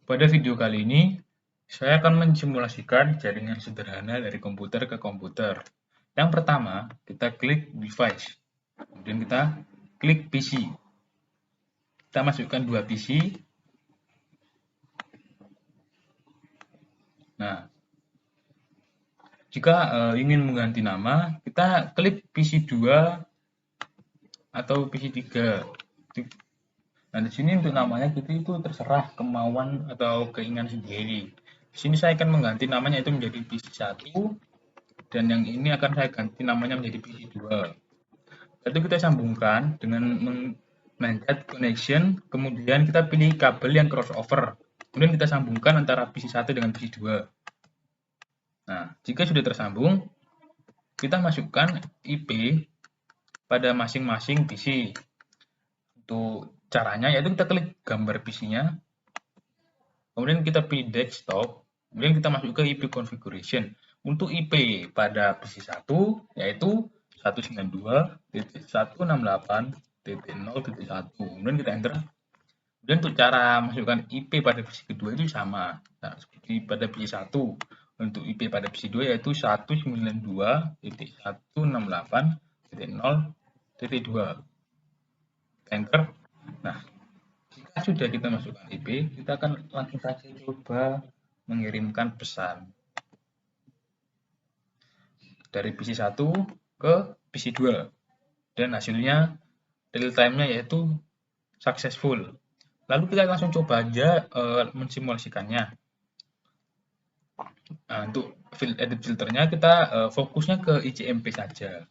Pada video kali ini, saya akan mensimulasikan jaringan sederhana dari komputer ke komputer. Yang pertama, kita klik device, kemudian kita klik PC. Kita masukkan dua PC. Nah, jika ingin mengganti nama, kita klik PC2 atau PC3. Nah, di sini untuk namanya kita itu terserah kemauan atau keinginan sendiri. Di sini saya akan mengganti namanya itu menjadi PC1 dan yang ini akan saya ganti namanya menjadi PC2. Lalu kita sambungkan dengan mencet connection, kemudian kita pilih kabel yang crossover. Kemudian kita sambungkan antara PC1 dengan PC2. Nah, jika sudah tersambung, kita masukkan IP pada masing-masing PC. Untuk caranya yaitu kita klik gambar PC-nya, kemudian kita pilih desktop, kemudian kita masuk ke IP configuration. Untuk IP pada PC1 yaitu 192.168.0.1. Kemudian kita enter. Kemudian untuk cara masukkan IP pada PC kedua itu sama. Nah, seperti pada PC1. Untuk IP pada PC2 yaitu 192.168.0.2. Enter. Nah, jika sudah kita masukkan IP, kita akan langsung saja coba mengirimkan pesan dari PC1 ke PC2 dan hasilnya real time-nya yaitu successful. Lalu kita langsung coba aja mensimulasikannya. Nah, untuk edit filternya kita fokusnya ke ICMP saja.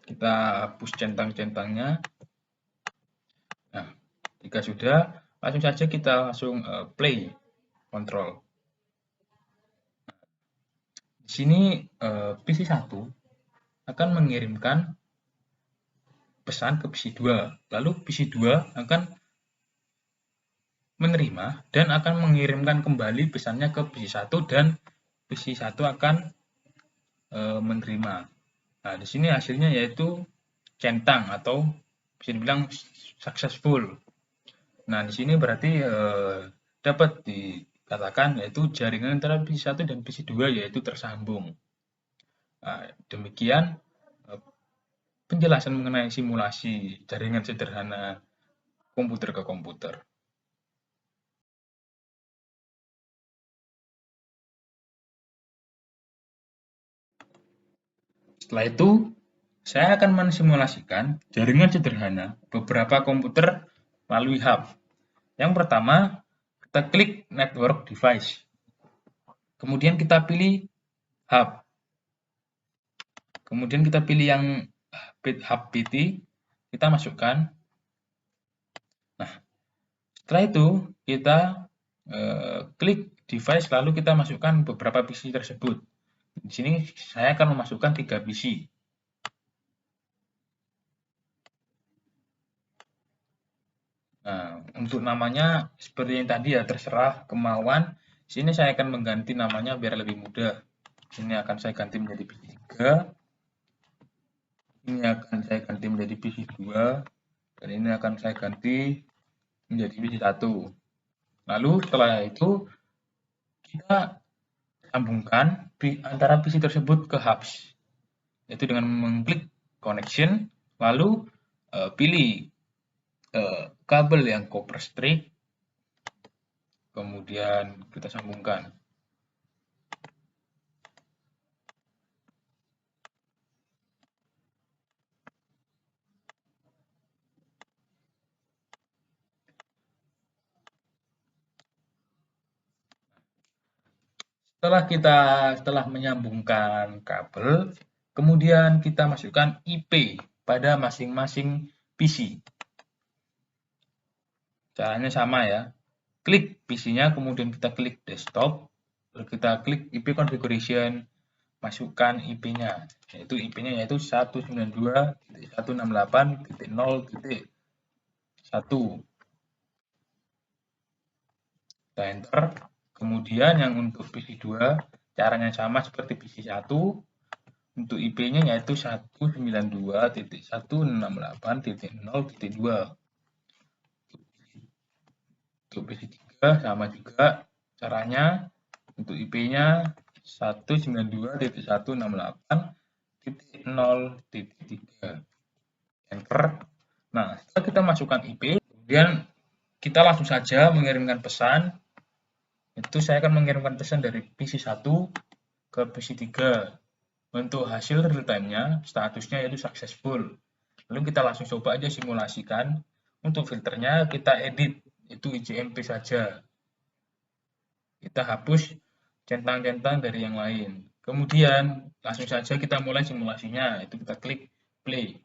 Kita hapus centang-centangnya. Nah, jika sudah, langsung saja kita langsung play control. Di sini PC1 akan mengirimkan pesan ke PC2, lalu PC2 akan menerima dan akan mengirimkan kembali pesannya ke PC1 dan PC1 akan menerima. Nah, di sini hasilnya yaitu centang atau bisa dibilang successful. Nah, di sini berarti dapat dikatakan yaitu jaringan antara PC1 dan PC2 yaitu tersambung. Nah, demikian penjelasan mengenai simulasi jaringan sederhana komputer ke komputer. Setelah itu, saya akan mensimulasikan jaringan sederhana beberapa komputer melalui hub. Yang pertama, kita klik network device. Kemudian kita pilih hub. Kemudian kita pilih yang hub PT, kita masukkan. Nah, setelah itu kita klik device lalu kita masukkan beberapa PC tersebut. Di sini saya akan memasukkan 3 PC. Nah, untuk namanya seperti yang tadi ya terserah kemauan. Di sini saya akan mengganti namanya biar lebih mudah. Di sini akan saya ganti menjadi PC3. Ini akan saya ganti menjadi PC2 dan ini akan saya ganti menjadi PC1. Lalu setelah itu kita sambungkan antara PC tersebut ke hubs, yaitu dengan mengklik connection, lalu pilih kabel yang copper straight, kemudian kita sambungkan. Setelah menyambungkan kabel, kemudian kita masukkan IP pada masing-masing PC. Caranya sama ya. Klik PC-nya, kemudian kita klik desktop, lalu kita klik IP configuration, masukkan IP-nya, yaitu IP-nya yaitu 192.168.0.1. Kita enter. Kemudian yang untuk PC2 caranya sama seperti PC1. Untuk IP-nya yaitu 192.168.0.2. Untuk PC3 sama juga caranya. Untuk IP-nya 192.168.0.3. Enter. Nah, setelah kita masukkan IP, kemudian kita langsung saja mengirimkan pesan. Itu saya akan mengirimkan pesan dari PC1 ke PC3. Untuk hasil real time-nya, statusnya yaitu successful. Lalu kita langsung coba aja simulasikan. Untuk filternya kita edit, itu ICMP saja. Kita hapus centang-centang dari yang lain. Kemudian langsung saja kita mulai simulasinya, itu kita klik play.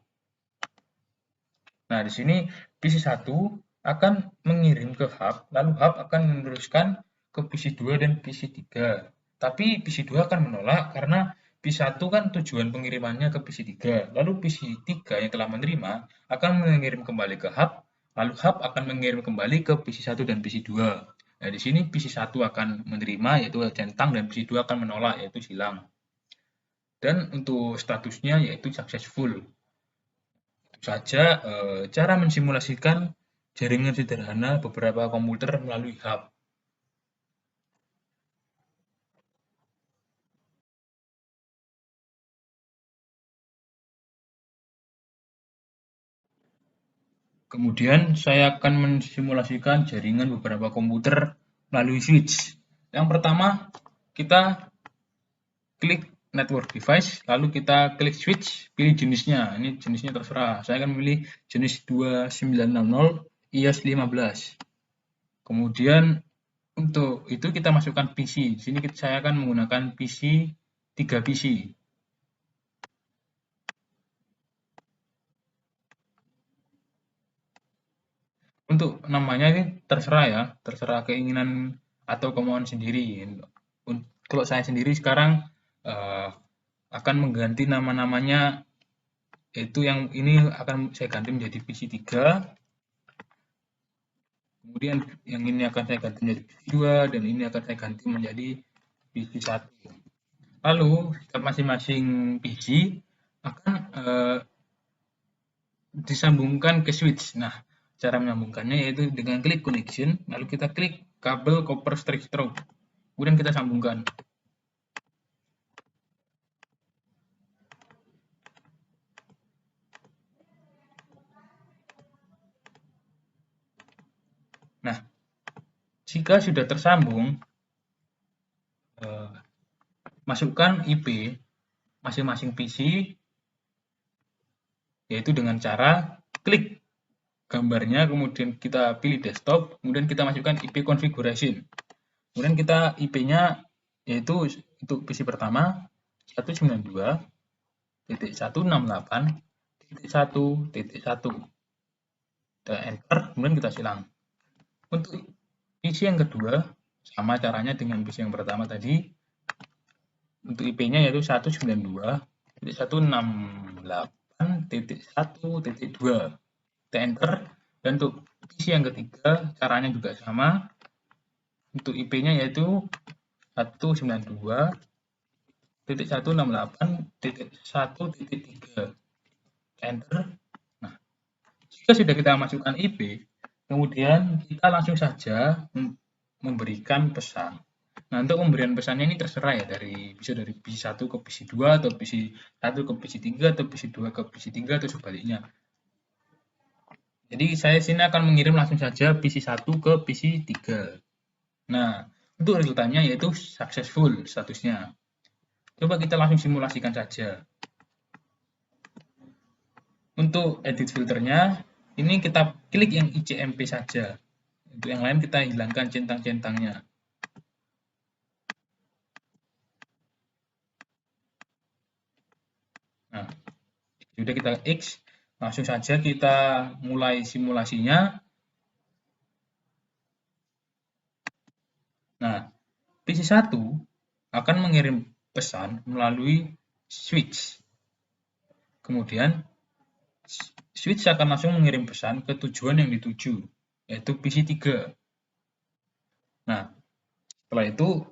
Nah, di sini PC1 akan mengirim ke hub, lalu hub akan meneruskan ke PC2 dan PC3. Tapi PC2 akan menolak karena PC1 kan tujuan pengirimannya ke PC3. Lalu PC3 yang telah menerima akan mengirim kembali ke hub, lalu hub akan mengirim kembali ke PC1 dan PC2. Nah, di sini PC1 akan menerima yaitu centang dan PC2 akan menolak yaitu silang. Dan untuk statusnya yaitu successful. Itu saja cara mensimulasikan jaringan sederhana beberapa komputer melalui hub. Kemudian saya akan mensimulasikan jaringan beberapa komputer melalui switch. Yang pertama, kita klik network device, lalu kita klik switch, pilih jenisnya. Ini jenisnya terserah. Saya akan memilih jenis 2960 IOS 15. Kemudian untuk itu kita masukkan PC. Di sini saya akan menggunakan PC 3 PC. Untuk namanya ini terserah ya, terserah keinginan atau kemauan sendiri. Kalau saya sendiri sekarang akan mengganti nama-namanya, yaitu yang ini akan saya ganti menjadi PC3, kemudian yang ini akan saya ganti menjadi PC2, dan ini akan saya ganti menjadi PC1. Lalu setiap masing-masing PC akan disambungkan ke switch. Nah, cara menyambungkannya yaitu dengan klik connection, lalu kita klik kabel copper straight through, kemudian kita sambungkan. Nah, jika sudah tersambung, masukkan IP masing-masing PC, yaitu dengan cara klik gambarnya, kemudian kita pilih desktop, kemudian kita masukkan IP configuration. Kemudian kita IP-nya yaitu untuk PC pertama 192.168.1.1. Kita enter, kemudian kita silang. Untuk PC yang kedua, sama caranya dengan PC yang pertama tadi. Untuk IP-nya yaitu 192.168.1.2. Kita enter. Dan untuk PC yang ketiga, caranya juga sama. Untuk IP-nya yaitu 192.168.1.3. Enter. Nah, jika sudah kita masukkan IP, kemudian kita langsung saja memberikan pesan. Nah, untuk pemberian pesannya ini terserah ya, bisa dari PC1 ke PC2, atau PC1 ke PC3, atau PC2 ke PC3, atau sebaliknya. Jadi saya sini akan mengirim langsung saja PC1 ke PC3. Nah, untuk real time-nya yaitu successful statusnya. Coba kita langsung simulasikan saja. Untuk edit filternya, ini kita klik yang ICMP saja. Untuk yang lain kita hilangkan centang-centangnya. Nah, sudah kita X, langsung saja kita mulai simulasinya. Nah, PC1 akan mengirim pesan melalui switch. Kemudian, switch akan langsung mengirim pesan ke tujuan yang dituju, yaitu PC3. Nah, setelah itu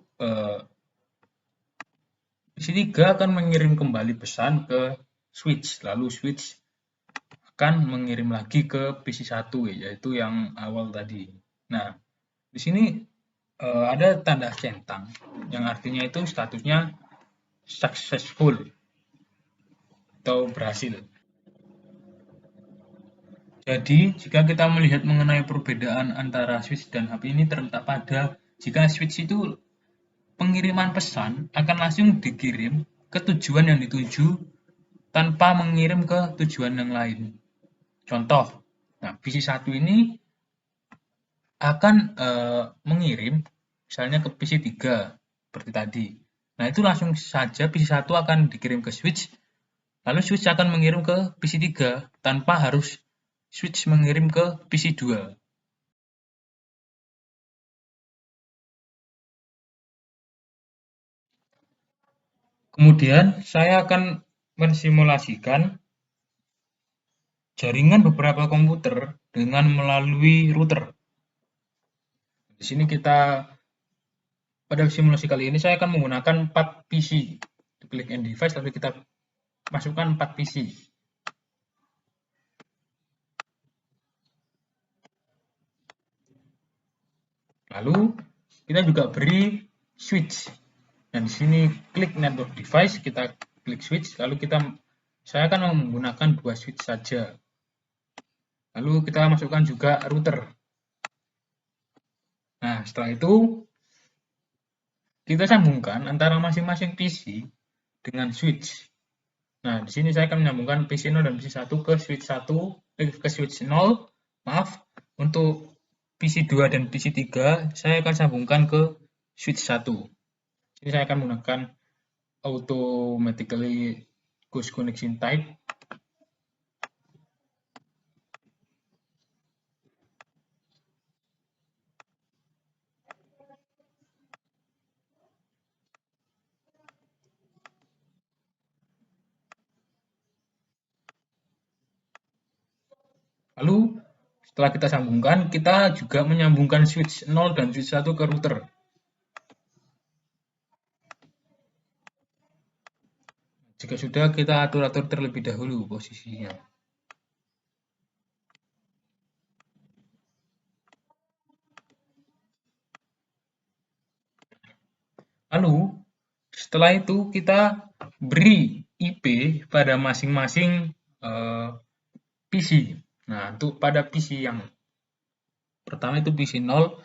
PC3 akan mengirim kembali pesan ke switch, lalu switch akan mengirim lagi ke PC1, yaitu yang awal tadi. Nah, Di sini ada tanda centang yang artinya itu statusnya successful atau berhasil. Jadi, jika kita melihat mengenai perbedaan antara switch dan HP ini terletak pada jika switch itu pengiriman pesan akan langsung dikirim ke tujuan yang dituju tanpa mengirim ke tujuan yang lain. Contoh, nah PC1 ini akan mengirim misalnya ke PC3 seperti tadi. Nah, itu langsung saja PC1 akan dikirim ke switch, lalu switch akan mengirim ke PC3 tanpa harus switch mengirim ke PC2. Kemudian saya akan mensimulasikan jaringan beberapa komputer dengan melalui router. Di sini pada simulasi kali ini saya akan menggunakan 4 PC. Klik and device lalu kita masukkan 4 PC. Lalu kita juga beri switch. Dan di sini klik network device, kita klik switch, lalu saya akan menggunakan 2 switch saja. Lalu kita masukkan juga router. Nah, setelah itu kita sambungkan antara masing-masing PC dengan switch. Nah, di sini saya akan menyambungkan PC 0 dan PC 1 ke switch 0. Maaf, untuk PC 2 dan PC 3 saya akan sambungkan ke switch 1. Ini saya akan menggunakan automatically ghost connection type. Lalu setelah kita sambungkan, kita juga menyambungkan switch 0 dan switch 1 ke router. Jika sudah, kita atur-atur terlebih dahulu posisinya. Lalu, setelah itu kita beri IP pada masing-masing PC. Nah, untuk pada PC yang pertama itu PC 0,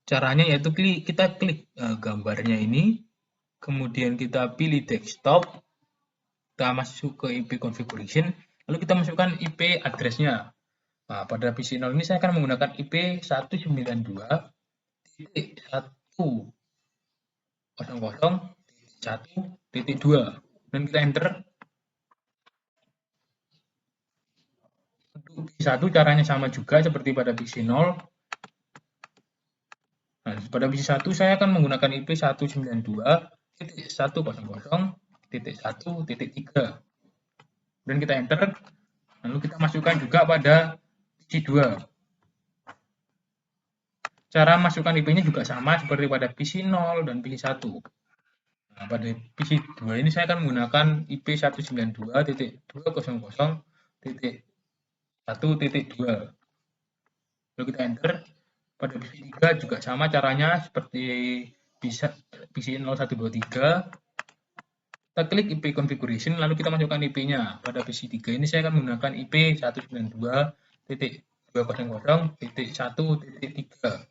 caranya yaitu kita klik gambarnya ini, kemudian kita pilih desktop, kita masuk ke IP configuration, lalu kita masukkan IP address-nya. Nah, pada PC 0 ini saya akan menggunakan IP 192.100.1.2 dan kita enter. Untuk PC 1 caranya sama juga seperti pada PC 0. Nah, pada PC 1 saya akan menggunakan IP 192.100.1.3 dan kita enter. Lalu kita masukkan juga pada PC 2. Cara masukkan IP-nya juga sama seperti pada PC 0 dan PC 1. Nah, pada PC 2 ini saya akan menggunakan IP 192.20.1.2. Lalu kita enter. Pada PC 3 juga sama caranya seperti PC 0123. Kita klik IP configuration lalu kita masukkan IP-nya. Pada PC 3 ini saya akan menggunakan IP 192.20.1.3.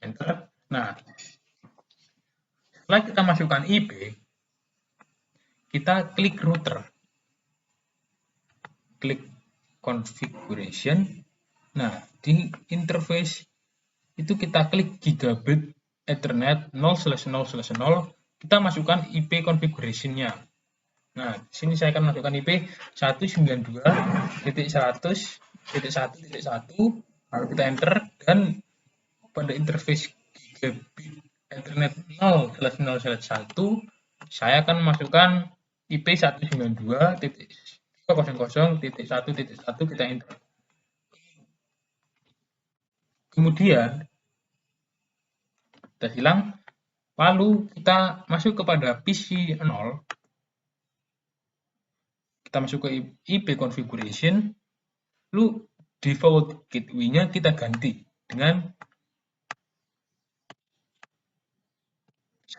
Enter. Nah, setelah kita masukkan IP, kita klik router. Klik configuration. Nah, di interface itu kita klik gigabit Ethernet 0/0/0, kita masukkan IP configuration-nya. Nah, di sini saya akan masukkan IP 192.100.1.1, lalu kita enter, dan pada interface gigabit Ethernet 0/0/1, saya akan masukkan IP 192.0.0.1.1, kita enter. Kemudian kita hilang, lalu kita masuk kepada PC 0, kita masuk ke IP configuration, lalu default gateway-nya kita ganti dengan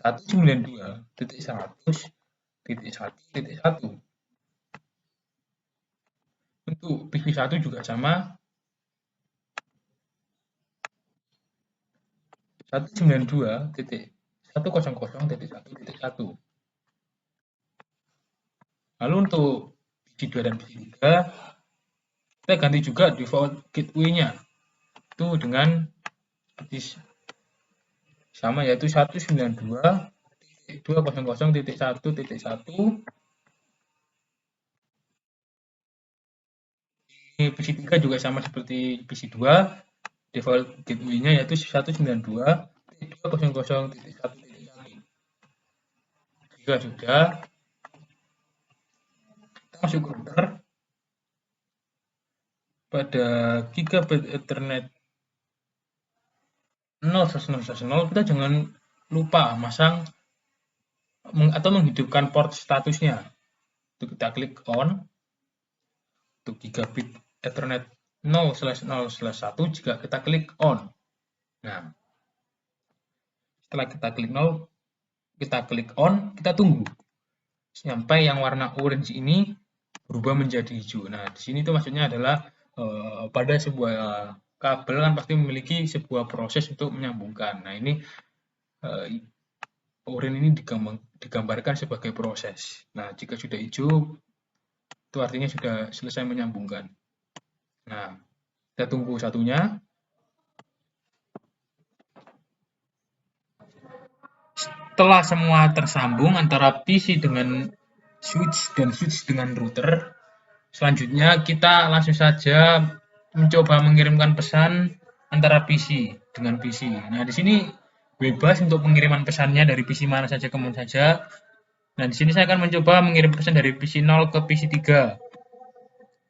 192.100.1.1. Untuk PV1 juga sama, 192.100.1.1. Lalu untuk PC2 dan PC3 kita ganti juga default gateway-nya itu dengan sama, yaitu 192.200.1.1. Ini PC3 juga sama seperti PC2, default gateway-nya yaitu 192.200.1.1. Jika sudah, kita masuk ke router. Pada Gigabit Ethernet 0/0/0, kita jangan lupa masang atau menghidupkan port statusnya. Itu kita klik on. Untuk Gigabit Ethernet 0/0/1 jika kita klik on. Nah, setelah kita klik 0, kita klik on, kita tunggu sampai yang warna orange ini berubah menjadi hijau. Nah, di sini itu maksudnya adalah pada sebuah kabel kan pasti memiliki sebuah proses untuk menyambungkan. Nah, ini oranye ini digambarkan sebagai proses. Nah, jika sudah hijau, itu artinya sudah selesai menyambungkan. Nah, kita tunggu satunya. Setelah semua tersambung antara PC dengan switch dan switch dengan router, selanjutnya kita langsung saja mencoba mengirimkan pesan antara PC dengan PC. Nah, di sini bebas untuk pengiriman pesannya dari PC mana saja ke mana saja. Nah, di sini saya akan mencoba mengirim pesan dari PC 0 ke PC 3.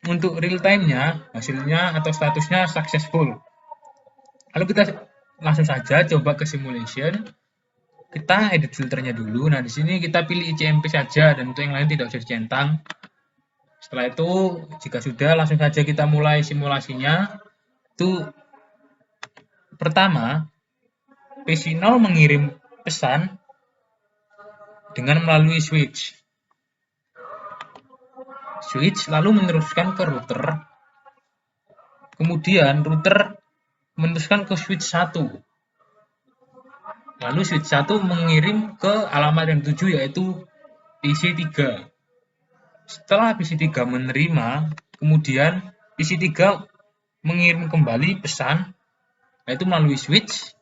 Untuk real time-nya, hasilnya atau statusnya successful. Lalu kita langsung saja coba ke simulation. Kita edit filternya dulu. Nah, di sini kita pilih ICMP saja dan untuk yang lain tidak usah dicentang. Setelah itu, jika sudah, langsung saja kita mulai simulasinya. Itu pertama, PC 0 mengirim pesan dengan melalui switch. Switch lalu meneruskan ke router. Kemudian router meneruskan ke switch 1. Lalu switch 1 mengirim ke alamat yang dituju yaitu PC 3. Setelah PC 3 menerima, kemudian PC 3 mengirim kembali pesan yaitu melalui switch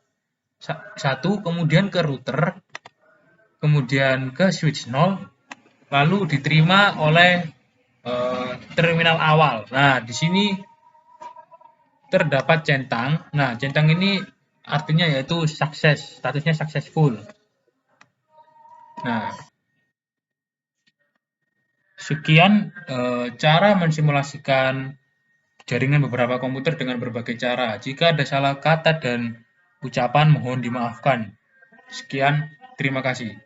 1, kemudian ke router, kemudian ke switch 0, lalu diterima oleh terminal awal. Nah, di sini terdapat centang. Nah, centang ini artinya yaitu sukses, statusnya successful. Nah, sekian cara mensimulasikan jaringan beberapa komputer dengan berbagai cara. Jika ada salah kata dan ucapan mohon dimaafkan. Sekian, terima kasih.